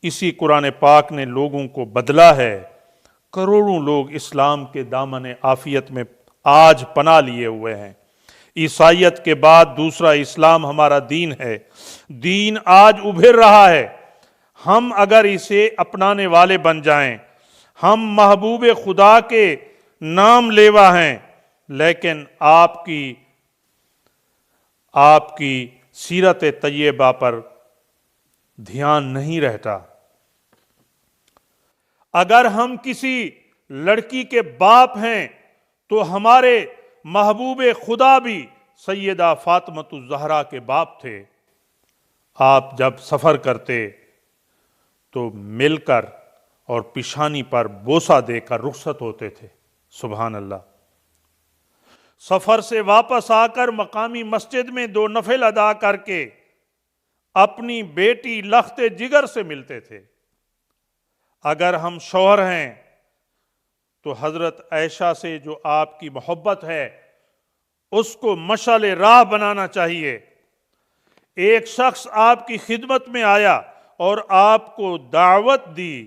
اسی قرآن پاک نے لوگوں کو بدلا ہے۔ کروڑوں لوگ اسلام کے دامن عافیت میں آج پناہ لیے ہوئے ہیں۔ عیسائیت کے بعد دوسرا اسلام ہمارا دین ہے۔ دین آج ابھر رہا ہے۔ ہم اگر اسے اپنانے والے بن جائیں، ہم محبوب خدا کے نام لیوا ہیں، لیکن آپ کی سیرت طیبہ پر دھیان نہیں رہتا۔ اگر ہم کسی لڑکی کے باپ ہیں تو ہمارے محبوب خدا بھی سیدہ فاطمۃ الزہرا کے باپ تھے۔ آپ جب سفر کرتے تو مل کر اور پیشانی پر بوسہ دے کر رخصت ہوتے تھے۔ سبحان اللہ۔ سفر سے واپس آ کر مقامی مسجد میں 2 نفل ادا کر کے اپنی بیٹی لخت جگر سے ملتے تھے۔ اگر ہم شوہر ہیں تو حضرت عائشہ سے جو آپ کی محبت ہے اس کو مشعل راہ بنانا چاہیے۔ ایک شخص آپ کی خدمت میں آیا اور آپ کو دعوت دی،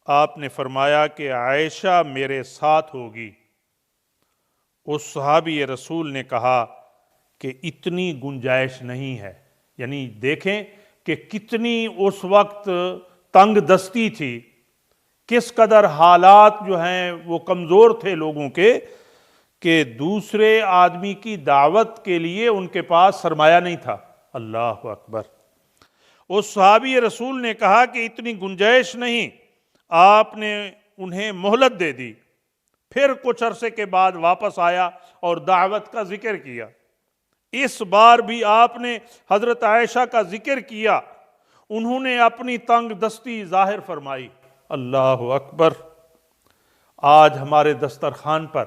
آپ نے فرمایا کہ عائشہ میرے ساتھ ہوگی۔ اس صحابی رسول نے کہا کہ اتنی گنجائش نہیں ہے۔ یعنی دیکھیں کہ کتنی اس وقت تنگ دستی تھی، کس قدر حالات جو ہیں وہ کمزور تھے لوگوں کے، کہ دوسرے آدمی کی دعوت کے لیے ان کے پاس سرمایہ نہیں تھا۔ اللہ اکبر۔ اس صحابی رسول نے کہا کہ اتنی گنجائش نہیں۔ آپ نے انہیں مہلت دے دی، پھر کچھ عرصے کے بعد واپس آیا اور دعوت کا ذکر کیا۔ اس بار بھی آپ نے حضرت عائشہ کا ذکر کیا، انہوں نے اپنی تنگ دستی ظاہر فرمائی۔ اللہ اکبر۔ آج ہمارے دسترخوان پر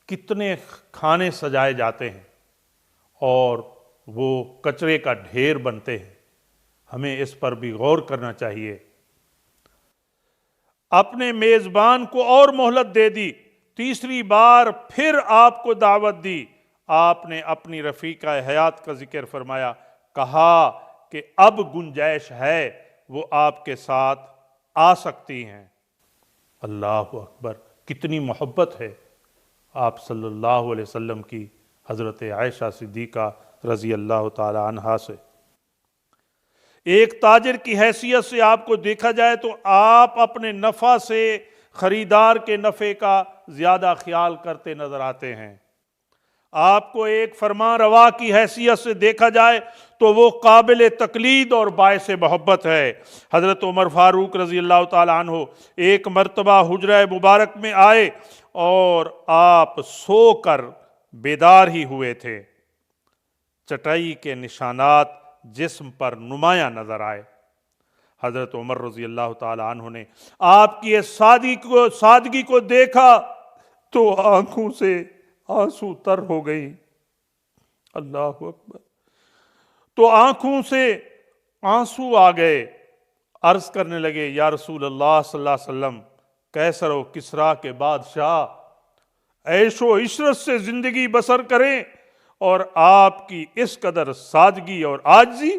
کتنے کھانے سجائے جاتے ہیں اور وہ کچرے کا ڈھیر بنتے ہیں۔ ہمیں اس پر بھی غور کرنا چاہیے۔ اپنے میزبان کو اور مہلت دے دی، تیسری بار پھر آپ کو دعوت دی، آپ نے اپنی رفیقہ حیات کا ذکر فرمایا، کہا کہ اب گنجائش ہے، وہ آپ کے ساتھ آ سکتی ہیں۔ اللہ اکبر، کتنی محبت ہے آپ صلی اللہ علیہ وسلم کی حضرت عائشہ صدیقہ رضی اللہ تعالی عنہا سے۔ ایک تاجر کی حیثیت سے آپ کو دیکھا جائے تو آپ اپنے نفع سے خریدار کے نفع کا زیادہ خیال کرتے نظر آتے ہیں۔ آپ کو ایک فرمان روا کی حیثیت سے دیکھا جائے تو وہ قابل تقلید اور باعث محبت ہے۔ حضرت عمر فاروق رضی اللہ تعالی عنہ ایک مرتبہ حجرہ مبارک میں آئے اور آپ سو کر بیدار ہی ہوئے تھے۔ چٹائی کے نشانات جسم پر نمایاں نظر آئے۔ حضرت عمر رضی اللہ تعالی عنہ نے آپ کی اس سادگی کو دیکھا تو آنکھوں سے آنسو تر ہو گئی۔ اللہ اکبر، تو آنکھوں سے آنسو آ گئے۔ عرض کرنے لگے، یا رسول اللہ صلی اللہ علیہ وسلم، کیسر و کسریٰ کے بادشاہ عیش و عشرت سے زندگی بسر کریں اور آپ کی اس قدر سادگی اور عاجزی؟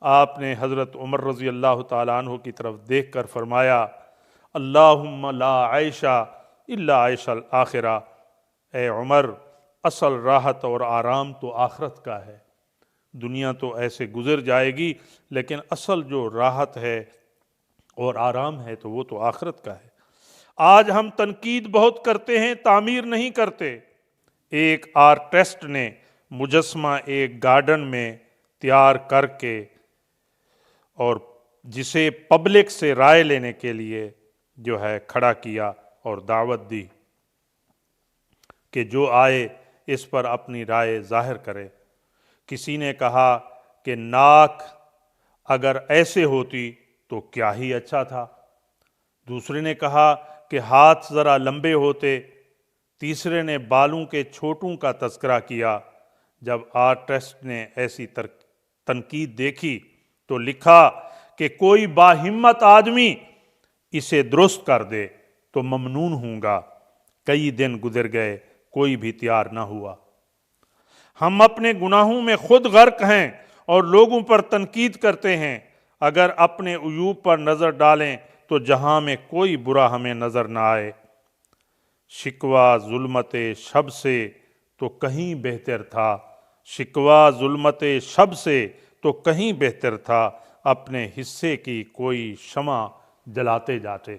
آپ نے حضرت عمر رضی اللہ تعالیٰ عنہ کی طرف دیکھ کر فرمایا، اللہم لا عیشہ الا عیش الآخرہ، اے عمر، اصل راحت اور آرام تو آخرت کا ہے۔ دنیا تو ایسے گزر جائے گی، لیکن اصل جو راحت ہے اور آرام ہے تو وہ تو آخرت کا ہے۔ آج ہم تنقید بہت کرتے ہیں، تعمیر نہیں کرتے۔ ایک آرٹسٹ نے مجسمہ ایک گارڈن میں تیار کر کے اور جسے پبلک سے رائے لینے کے لیے جو ہے کھڑا کیا اور دعوت دی کہ جو آئے اس پر اپنی رائے ظاہر کرے۔ کسی نے کہا کہ ناک اگر ایسے ہوتی تو کیا ہی اچھا تھا۔ دوسرے نے کہا کہ ہاتھ ذرا لمبے ہوتے۔ تیسرے نے بالوں کے چھوٹوں کا تذکرہ کیا۔ جب آرٹسٹ نے ایسی تنقید دیکھی تو لکھا کہ کوئی باہمت آدمی اسے درست کر دے تو ممنون ہوں گا۔ کئی دن گزر گئے، کوئی بھی تیار نہ ہوا۔ ہم اپنے گناہوں میں خود غرق ہیں اور لوگوں پر تنقید کرتے ہیں۔ اگر اپنے عیوب پر نظر ڈالیں تو جہاں میں کوئی برا ہمیں نظر نہ آئے۔ شکوہ ظلمت شب سے تو کہیں بہتر تھا، شکوہ ظلمت شب سے تو کہیں بہتر تھا، اپنے حصے کی کوئی شمع جلاتے جاتے۔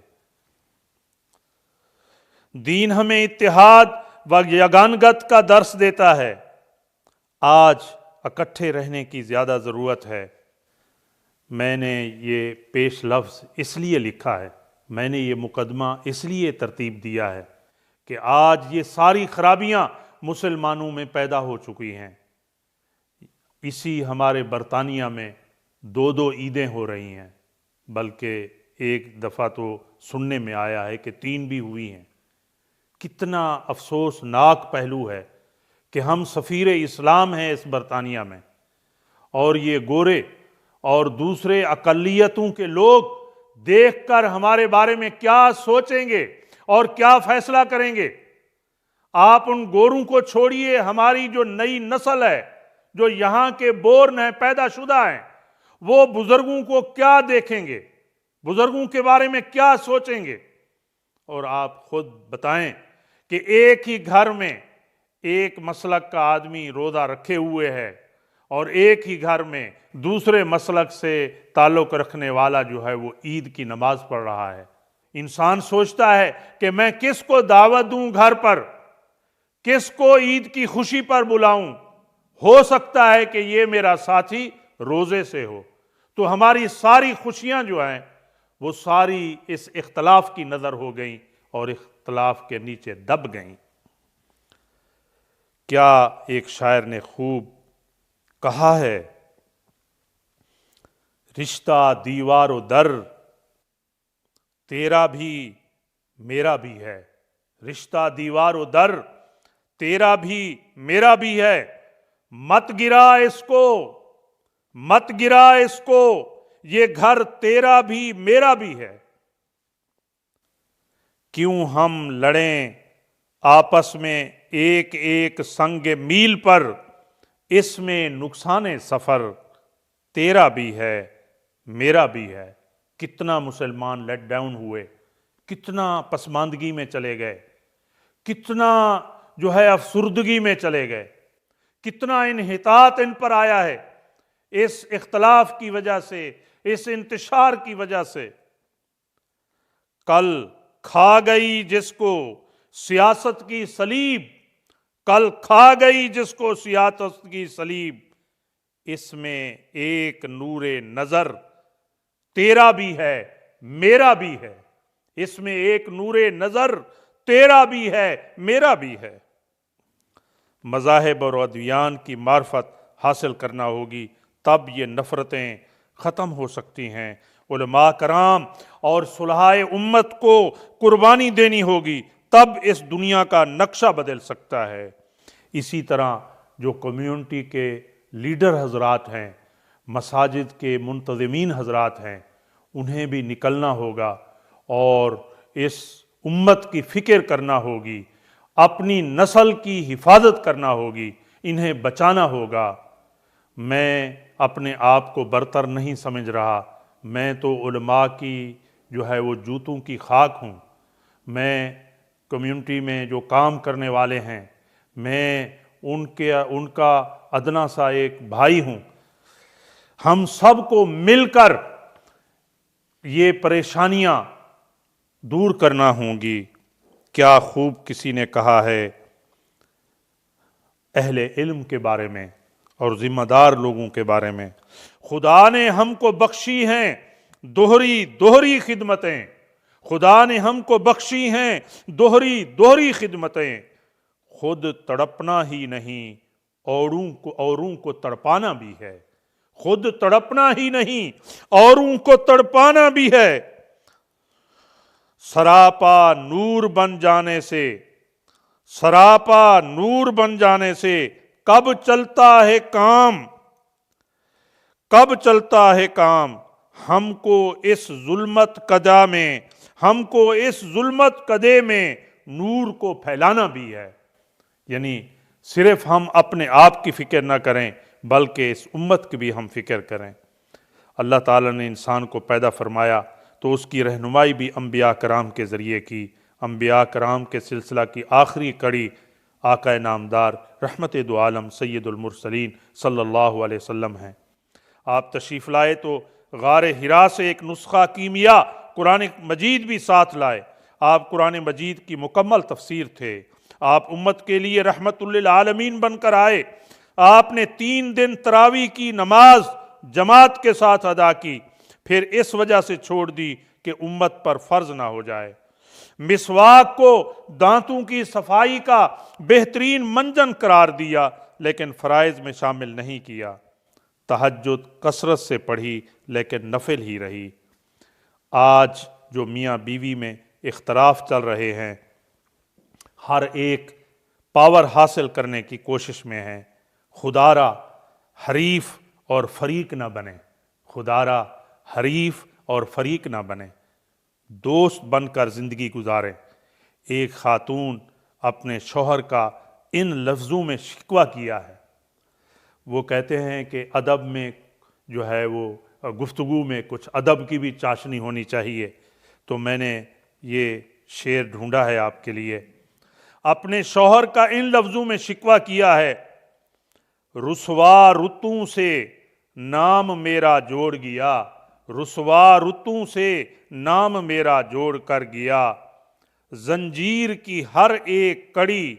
دین ہمیں اتحاد و یگانگت کا درس دیتا ہے۔ آج اکٹھے رہنے کی زیادہ ضرورت ہے۔ میں نے یہ پیش لفظ اس لیے لکھا ہے، میں نے یہ مقدمہ اس لیے ترتیب دیا ہے کہ آج یہ ساری خرابیاں مسلمانوں میں پیدا ہو چکی ہیں۔ اسی ہمارے برطانیہ میں 2 عیدیں ہو رہی ہیں، بلکہ ایک دفعہ تو سننے میں آیا ہے کہ 3 بھی ہوئی ہیں۔ کتنا افسوسناک پہلو ہے کہ ہم سفیر اسلام ہیں اس برطانیہ میں، اور یہ گورے اور دوسرے اقلیتوں کے لوگ دیکھ کر ہمارے بارے میں کیا سوچیں گے اور کیا فیصلہ کریں گے۔ آپ ان گوروں کو چھوڑیے، ہماری جو نئی نسل ہے، جو یہاں کے بورن ہیں، پیدا شدہ ہیں، وہ بزرگوں کو کیا دیکھیں گے، بزرگوں کے بارے میں کیا سوچیں گے۔ اور آپ خود بتائیں کہ ایک ہی گھر میں ایک مسلک کا آدمی روزہ رکھے ہوئے ہے اور ایک ہی گھر میں دوسرے مسلک سے تعلق رکھنے والا جو ہے وہ عید کی نماز پڑھ رہا ہے۔ انسان سوچتا ہے کہ میں کس کو دعوت دوں گھر پر، کس کو عید کی خوشی پر بلاؤں، ہو سکتا ہے کہ یہ میرا ساتھی روزے سے ہو۔ تو ہماری ساری خوشیاں جو ہیں وہ ساری اس اختلاف کی نظر ہو گئیں اور اختلاف کے نیچے دب گئیں۔ کیا ایک شاعر نے خوب کہا ہے، رشتہ دیوار و در تیرا بھی میرا بھی ہے، رشتہ دیوار و در تیرا بھی میرا بھی ہے، مت گرا اس کو، مت گرا اس کو، یہ گھر تیرا بھی میرا بھی ہے۔ کیوں ہم لڑیں آپس میں ایک ایک سنگ میل پر، اس میں نقصان سفر تیرا بھی ہے میرا بھی ہے۔ کتنا مسلمان لیٹ ڈاؤن ہوئے، کتنا پسماندگی میں چلے گئے، کتنا جو ہے افسردگی میں چلے گئے، کتنا انحطاط ان پر آیا ہے اس اختلاف کی وجہ سے، اس انتشار کی وجہ سے۔ کل کھا گئی جس کو سیاست کی صلیب، کل کھا گئی جس کو سیاست کی صلیب، اس میں ایک نور نظر تیرا بھی ہے میرا بھی ہے، اس میں ایک نور نظر تیرا بھی ہے میرا بھی ہے۔ مذاہب اور ادیان کی معرفت حاصل کرنا ہوگی، تب یہ نفرتیں ختم ہو سکتی ہیں۔ علماء کرام اور صلحائے امت کو قربانی دینی ہوگی، تب اس دنیا کا نقشہ بدل سکتا ہے۔ اسی طرح جو کمیونٹی کے لیڈر حضرات ہیں، مساجد کے منتظمین حضرات ہیں، انہیں بھی نکلنا ہوگا اور اس امت کی فکر کرنا ہوگی، اپنی نسل کی حفاظت کرنا ہوگی، انہیں بچانا ہوگا۔ میں اپنے آپ کو برتر نہیں سمجھ رہا، میں تو علماء کی جو ہے وہ جوتوں کی خاک ہوں، میں کمیونٹی میں جو کام کرنے والے ہیں، میں ان کا ادنا سا ایک بھائی ہوں۔ ہم سب کو مل کر یہ پریشانیاں دور کرنا ہوں گی۔ کیا خوب کسی نے کہا ہے اہل علم کے بارے میں اور ذمہ دار لوگوں کے بارے میں، خدا نے ہم کو بخشی ہیں دوہری خدمتیں، خدا نے ہم کو بخشی ہیں دوہری خدمتیں، خود تڑپنا ہی نہیں اوروں کو تڑپانا بھی ہے، خود تڑپنا ہی نہیں اوروں کو تڑپانا بھی ہے۔ سراپا نور بن جانے سے کب چلتا ہے کام، ہم کو اس ظلمت کدے میں نور کو پھیلانا بھی ہے۔ یعنی صرف ہم اپنے آپ کی فکر نہ کریں بلکہ اس امت کی بھی ہم فکر کریں۔ اللہ تعالیٰ نے انسان کو پیدا فرمایا تو اس کی رہنمائی بھی انبیاء کرام کے ذریعے کی۔ انبیاء کرام کے سلسلہ کی آخری کڑی آقا نامدار رحمت دو عالم سید المرسلین صلی اللہ علیہ وسلم ہیں۔ آپ تشریف لائے تو غار حرا سے ایک نسخہ کیمیا قرآن مجید بھی ساتھ لائے۔ آپ قرآن مجید کی مکمل تفسیر تھے، آپ امت کے لیے رحمت للعالمین بن کر آئے۔ آپ نے 3 دن تراویح کی نماز جماعت کے ساتھ ادا کی، پھر اس وجہ سے چھوڑ دی کہ امت پر فرض نہ ہو جائے۔ مسواک کو دانتوں کی صفائی کا بہترین منجن قرار دیا لیکن فرائض میں شامل نہیں کیا۔ تہجد کثرت سے پڑھی لیکن نفل ہی رہی۔ آج جو میاں بیوی میں اختلاف چل رہے ہیں، ہر ایک پاور حاصل کرنے کی کوشش میں ہے۔ خدارا حریف اور فریق نہ بنے، خدارا حریف اور فریق نہ بنے، دوست بن کر زندگی گزاریں۔ ایک خاتون اپنے شوہر کا ان لفظوں میں شکوہ کیا ہے، وہ کہتے ہیں کہ ادب میں جو ہے وہ گفتگو میں کچھ ادب کی بھی چاشنی ہونی چاہیے، تو میں نے یہ شعر ڈھونڈا ہے آپ کے لیے۔ اپنے شوہر کا ان لفظوں میں شکوہ کیا ہے، رسوا رتوں سے نام میرا جوڑ گیا، رسوا رتوں سے نام میرا جوڑ کر گیا، زنجیر کی ہر ایک کڑی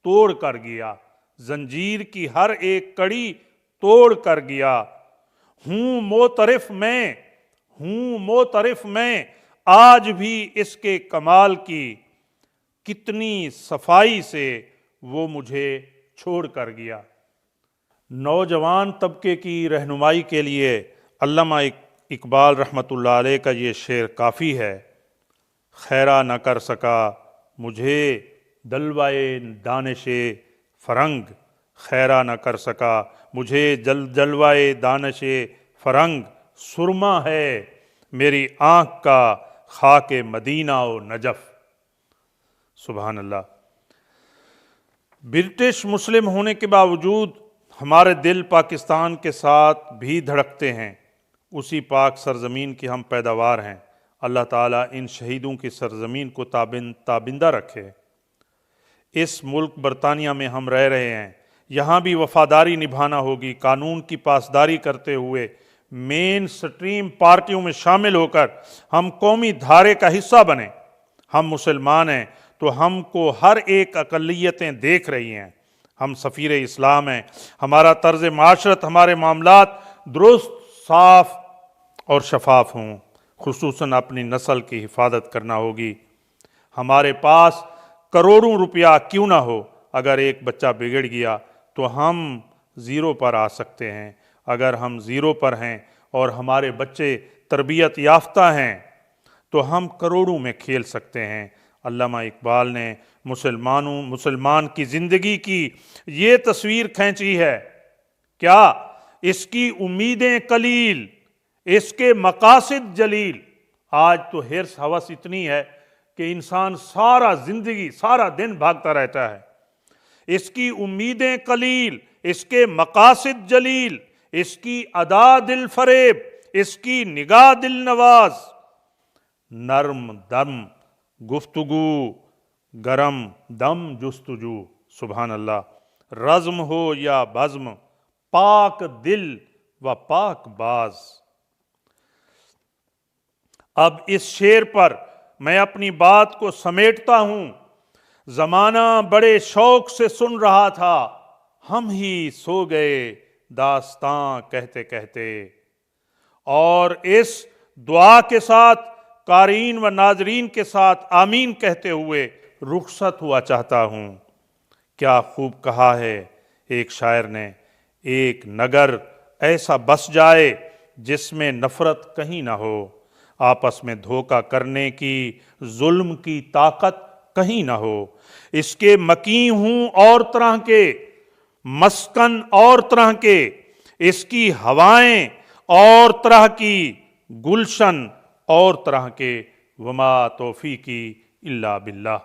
توڑ کر گیا، زنجیر کی ہر ایک کڑی توڑ کر گیا۔ ہوں معترف میں آج بھی اس کے کمال کی، کتنی صفائی سے وہ مجھے چھوڑ کر گیا۔ نوجوان طبقے کی رہنمائی کے لیے علامہ اقبال رحمۃ اللہ علیہ کا یہ شعر کافی ہے۔ خیرہ نہ کر سکا مجھے دلوائے دانش فرنگ، خیرہ نہ کر سکا مجھے جلوائے دانش فرنگ، سرما ہے میری آنکھ کا خاک مدینہ و نجف۔ سبحان اللہ۔ برٹش مسلم ہونے کے باوجود ہمارے دل پاکستان کے ساتھ بھی دھڑکتے ہیں، اسی پاک سرزمین کی ہم پیداوار ہیں۔ اللہ تعالیٰ ان شہیدوں کی سرزمین کو تابندہ رکھے۔ اس ملک برطانیہ میں ہم رہ رہے ہیں، یہاں بھی وفاداری نبھانا ہوگی، قانون کی پاسداری کرتے ہوئے مین سٹریم پارٹیوں میں شامل ہو کر ہم قومی دھارے کا حصہ بنیں۔ ہم مسلمان ہیں تو ہم کو ہر ایک اقلیتیں دیکھ رہی ہیں، ہم سفیر اسلام ہیں، ہمارا طرز معاشرت، ہمارے معاملات درست، صاف اور شفاف ہوں۔ خصوصاً اپنی نسل کی حفاظت کرنا ہوگی۔ ہمارے پاس کروڑوں روپیہ کیوں نہ ہو، اگر ایک بچہ بگڑ گیا تو ہم زیرو پر آ سکتے ہیں۔ اگر ہم زیرو پر ہیں اور ہمارے بچے تربیت یافتہ ہیں تو ہم کروڑوں میں کھیل سکتے ہیں۔ علامہ اقبال نے مسلمان کی زندگی کی یہ تصویر کھینچی ہے، کیا اس کی امیدیں قلیل، اس کے مقاصد جلیل۔ آج تو ہرس ہوس اتنی ہے کہ انسان سارا دن بھاگتا رہتا ہے۔ اس کی امیدیں قلیل، اس کے مقاصد جلیل، اس کی ادا دل فریب، اس کی نگاہ دل نواز۔ نرم دم گفتگو، گرم دم جستجو، سبحان اللہ۔ رزم ہو یا بزم، پاک دل و پاک باز۔ اب اس شعر پر میں اپنی بات کو سمیٹتا ہوں۔ زمانہ بڑے شوق سے سن رہا تھا، ہم ہی سو گئے داستاں کہتے کہتے، اور اس دعا کے ساتھ قارئین و ناظرین کے ساتھ آمین کہتے ہوئے رخصت ہوا چاہتا ہوں۔ کیا خوب کہا ہے ایک شاعر نے، ایک نگر ایسا بس جائے جس میں نفرت کہیں نہ ہو، آپس میں دھوکہ کرنے کی، ظلم کی طاقت کہیں نہ ہو۔ اس کے مکین ہوں اور طرح کے، مسکن اور طرح کے، اس کی ہوائیں اور طرح کی، گلشن اور طرح کے، وما توفیقی الا باللہ۔